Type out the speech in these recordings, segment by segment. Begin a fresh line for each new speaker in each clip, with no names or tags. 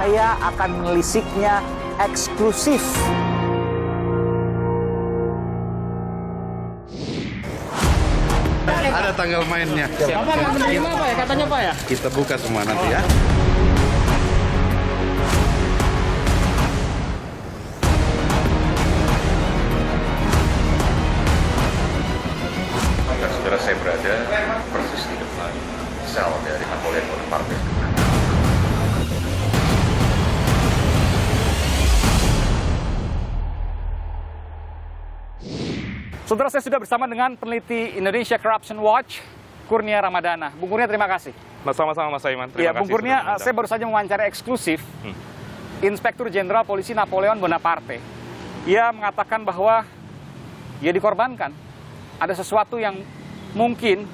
Saya akan menelisiknya eksklusif.
Ada tanggal mainnya.
Bapak nggak menerima Pak ya katanya Pak ya?
Kita buka semua nanti ya.
Saudara saya berada persis di depan sel dari Napoleon Bonaparte.
Saudara, saya sudah bersama dengan peneliti Indonesia Corruption Watch, Kurnia Ramadana. Bung Kurnia, terima kasih.
Sama-sama Mas Aiman. Terima
Ya, Bung
kasih
Kurnia,
sudah mengundang.
saya baru saja mewawancara eksklusif Inspektur Jenderal Polisi Napoleon Bonaparte. Ia mengatakan bahwa ia dikorbankan. Ada sesuatu yang mungkin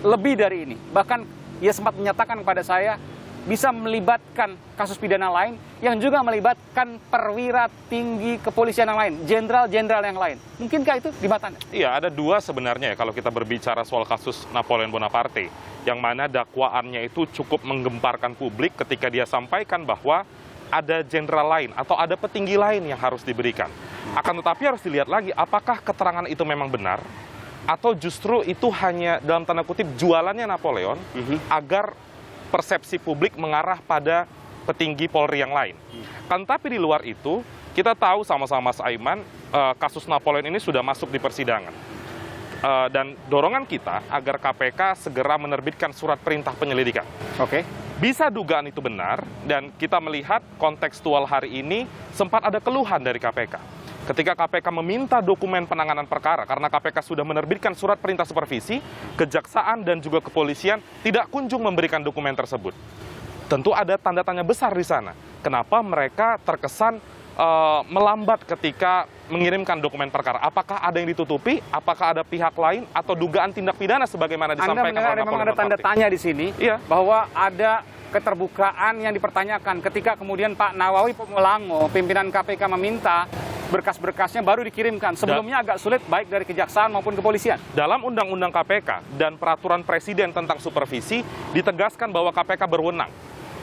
lebih dari ini. Bahkan ia sempat menyatakan kepada saya bisa melibatkan kasus pidana lain yang juga melibatkan perwira tinggi kepolisian yang lain, jenderal-jenderal yang lain. Mungkinkah itu di mata Anda?
Iya, ada dua sebenarnya ya kalau kita berbicara soal kasus Napoleon Bonaparte, yang mana dakwaannya itu cukup menggemparkan publik ketika dia sampaikan bahwa ada jenderal lain atau ada petinggi lain yang harus diberikan. Akan tetapi harus dilihat lagi apakah keterangan itu memang benar atau justru itu hanya dalam tanda kutip jualannya Napoleon agar persepsi publik mengarah pada petinggi Polri yang lain. Kan tapi di luar itu, kita tahu sama-sama Mas Aiman, kasus Napoleon ini sudah masuk di persidangan. Dan dorongan kita agar KPK segera menerbitkan surat perintah penyelidikan.
Oke.
Bisa dugaan itu benar, dan kita melihat kontekstual hari ini sempat ada keluhan dari KPK. Ketika KPK meminta dokumen penanganan perkara, karena KPK sudah menerbitkan surat perintah supervisi, kejaksaan dan juga kepolisian tidak kunjung memberikan dokumen tersebut. Tentu ada tanda tanya besar di sana. Kenapa mereka terkesan melambat ketika mengirimkan dokumen perkara? Apakah ada yang ditutupi? Apakah ada pihak lain? Atau dugaan tindak pidana sebagaimana disampaikan oleh Napoleon
memang ada tanda
Bonaparte?
tanya di sini,
Iya.
bahwa ada keterbukaan yang dipertanyakan ketika kemudian Pak Nawawi Pemulango, pimpinan KPK meminta berkas-berkasnya baru dikirimkan. Sebelumnya agak sulit baik dari kejaksaan maupun kepolisian.
Dalam Undang-Undang KPK dan Peraturan Presiden tentang Supervisi ditegaskan bahwa KPK berwenang.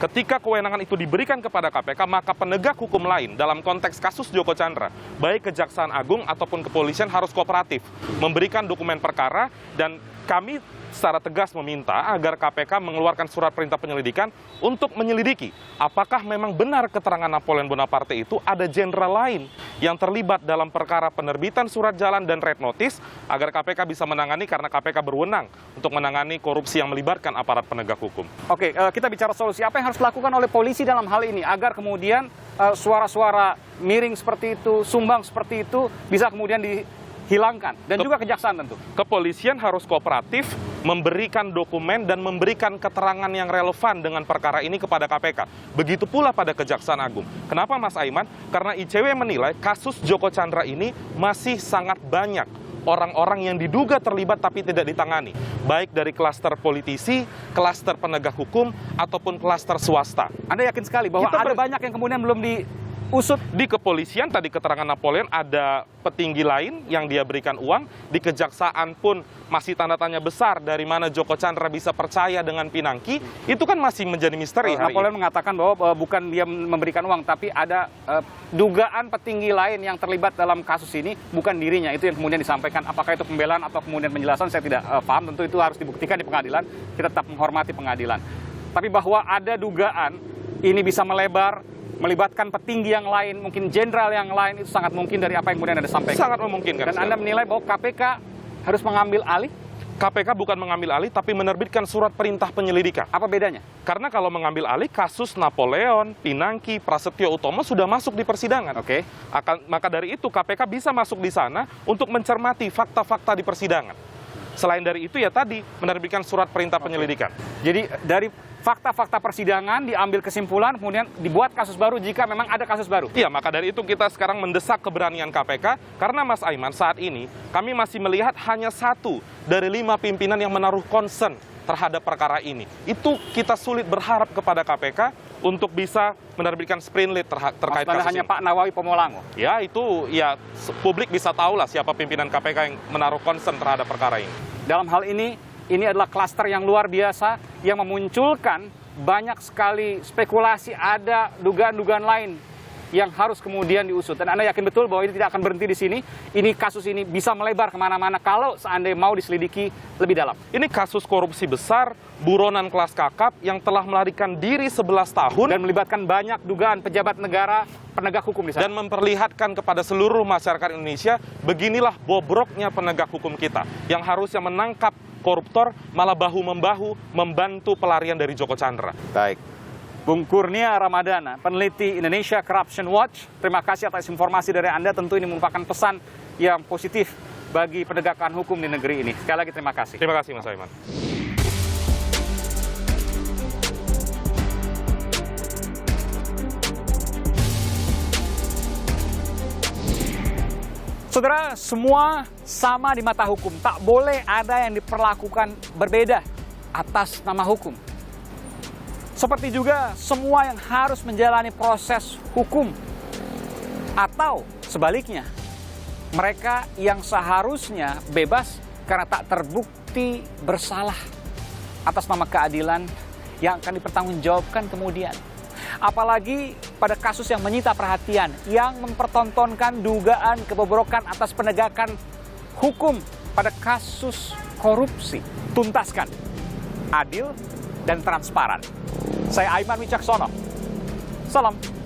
Ketika kewenangan itu diberikan kepada KPK, maka penegak hukum lain dalam konteks kasus Joko Chandra, baik Kejaksaan Agung ataupun kepolisian harus kooperatif, memberikan dokumen perkara, dan kami secara tegas meminta agar KPK mengeluarkan surat perintah penyelidikan untuk menyelidiki apakah memang benar keterangan Napoleon Bonaparte itu ada jenderal lain yang terlibat dalam perkara penerbitan surat jalan dan red notice, agar KPK bisa menangani karena KPK berwenang untuk menangani korupsi yang melibatkan aparat penegak hukum.
Oke, kita bicara solusi. Apa yang harus dilakukan oleh polisi dalam hal ini agar kemudian suara-suara miring seperti itu, sumbang seperti itu bisa kemudian dihilangkan, dan juga kejaksaan tentu.
Kepolisian harus kooperatif, memberikan dokumen dan memberikan keterangan yang relevan dengan perkara ini kepada KPK. Begitu pula pada Kejaksaan Agung. Kenapa Mas Aiman? Karena ICW menilai kasus Joko Chandra ini masih sangat banyak orang-orang yang diduga terlibat tapi tidak ditangani. Baik dari klaster politisi, klaster penegak hukum, ataupun klaster swasta.
Anda yakin sekali bahwa ada banyak yang kemudian belum diusut?
Di kepolisian tadi keterangan Napoleon ada petinggi lain yang dia berikan uang. Di kejaksaan pun masih tanda tanya besar dari mana Joko Chandra bisa percaya dengan Pinangki. Itu kan masih menjadi misteri hari
Napoleon
ini.
mengatakan bahwa bukan dia memberikan uang, tapi ada dugaan petinggi lain yang terlibat dalam kasus ini, bukan dirinya. Itu yang kemudian disampaikan. Apakah itu pembelaan atau kemudian penjelasan, saya tidak paham. Tentu itu harus dibuktikan di pengadilan. Kita tetap menghormati pengadilan. Tapi bahwa ada dugaan ini bisa melebar, melibatkan petinggi yang lain, mungkin jenderal yang lain, itu sangat mungkin dari apa yang kemudian Anda sampaikan.
Sangat memungkinkan.
Dan Anda menilai bahwa KPK harus mengambil alih?
KPK bukan mengambil alih, tapi menerbitkan surat perintah penyelidikan.
Apa bedanya?
Karena kalau mengambil alih, kasus Napoleon, Pinangki, Prasetyo Utomo sudah masuk di persidangan.
Oke.
Maka dari itu KPK bisa masuk di sana untuk mencermati fakta-fakta di persidangan. Selain dari itu ya tadi, menerbitkan surat perintah penyelidikan.
Jadi dari fakta-fakta persidangan diambil kesimpulan, kemudian dibuat kasus baru jika memang ada kasus baru.
Iya, maka dari itu kita sekarang mendesak keberanian KPK, karena Mas Aiman saat ini kami masih melihat hanya 1 dari 5 pimpinan yang menaruh concern terhadap perkara ini. Itu kita sulit berharap kepada KPK untuk bisa menerbitkan sprindik terkait kasus
hanya
ini.
Pak Nawawi Pemulango.
Ya, itu ya publik bisa tahulah siapa pimpinan KPK yang menaruh concern terhadap perkara ini.
Dalam hal ini adalah klaster yang luar biasa yang memunculkan banyak sekali spekulasi, ada dugaan-dugaan lain yang harus kemudian diusut. Dan Anda yakin betul bahwa ini tidak akan berhenti di sini. Ini kasus ini bisa melebar kemana-mana kalau seandainya mau diselidiki lebih dalam.
Ini kasus korupsi besar, buronan kelas kakap yang telah melarikan diri 11 tahun
Dan melibatkan banyak dugaan pejabat negara, penegak hukum di sana.
dan memperlihatkan kepada seluruh masyarakat Indonesia, beginilah bobroknya penegak hukum kita yang harusnya menangkap koruptor, malah bahu-membahu membantu pelarian dari Joko Chandra.
Baik.
Bung Kurnia Ramadana, peneliti Indonesia Corruption Watch. Terima kasih atas informasi dari Anda. Tentu ini merupakan pesan yang positif bagi penegakan hukum di negeri ini. Sekali lagi terima kasih.
Terima kasih Mas Aiman.
Saudara, semua sama di mata hukum. Tak boleh ada yang diperlakukan berbeda atas nama hukum. Seperti juga semua yang harus menjalani proses hukum. Atau sebaliknya, mereka yang seharusnya bebas karena tak terbukti bersalah atas nama keadilan yang akan dipertanggungjawabkan kemudian. Apalagi pada kasus yang menyita perhatian, yang mempertontonkan dugaan kebobrokan atas penegakan hukum pada kasus korupsi. Tuntaskan, adil, dan transparan. Saya Aiman Wicaksono. Salam.